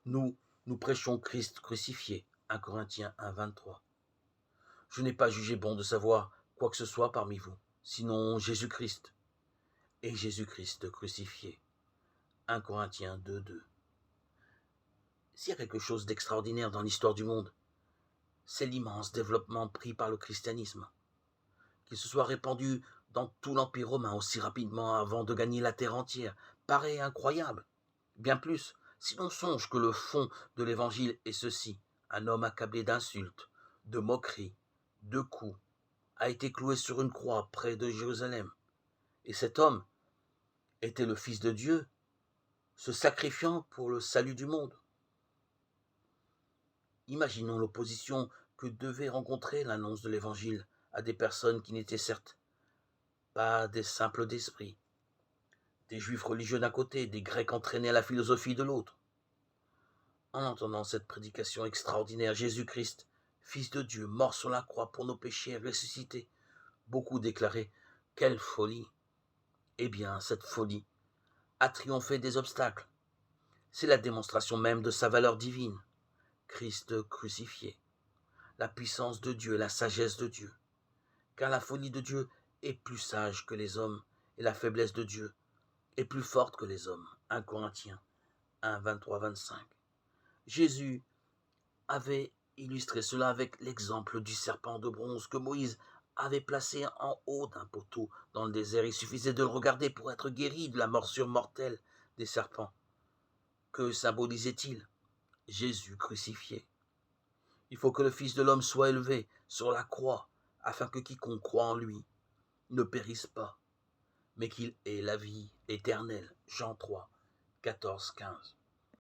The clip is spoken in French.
Nous, nous prêchons Christ crucifié. 1 Corinthiens 1, 23. Je n'ai pas jugé bon de savoir quoi que ce soit parmi vous, sinon Jésus-Christ et Jésus-Christ crucifié. 1 Corinthiens 2, 2. S'il y a quelque chose d'extraordinaire dans l'histoire du monde, c'est l'immense développement pris par le christianisme. Qu'il se soit répandu dans tout l'Empire romain aussi rapidement avant de gagner la terre entière paraît incroyable. Bien plus, si l'on songe que le fond de l'Évangile est ceci: un homme accablé d'insultes, de moqueries, de coups, a été cloué sur une croix près de Jérusalem. Et cet homme était le Fils de Dieu, se sacrifiant pour le salut du monde. Imaginons l'opposition que devait rencontrer l'annonce de l'Évangile à des personnes qui n'étaient certes pas des simples d'esprit, des juifs religieux d'un côté, des grecs entraînés à la philosophie de l'autre. En entendant cette prédication extraordinaire, Jésus-Christ, Fils de Dieu, mort sur la croix pour nos péchés, ressuscité, beaucoup déclaraient: quelle folie! Eh bien, cette folie a triomphé des obstacles. C'est la démonstration même de sa valeur divine. Christ crucifié, la puissance de Dieu et la sagesse de Dieu. Car la folie de Dieu est plus sage que les hommes, et la faiblesse de Dieu est plus forte que les hommes. 1 Corinthiens 1, 23, 25. Jésus avait illustré cela avec l'exemple du serpent de bronze que Moïse avait placé en haut d'un poteau dans le désert. Il suffisait de le regarder pour être guéri de la morsure mortelle des serpents. Que symbolisait-il? Jésus crucifié. Il faut que le Fils de l'homme soit élevé sur la croix, afin que quiconque croit en lui ne périsse pas, mais qu'il ait la vie éternelle. Jean 3, 14, 15.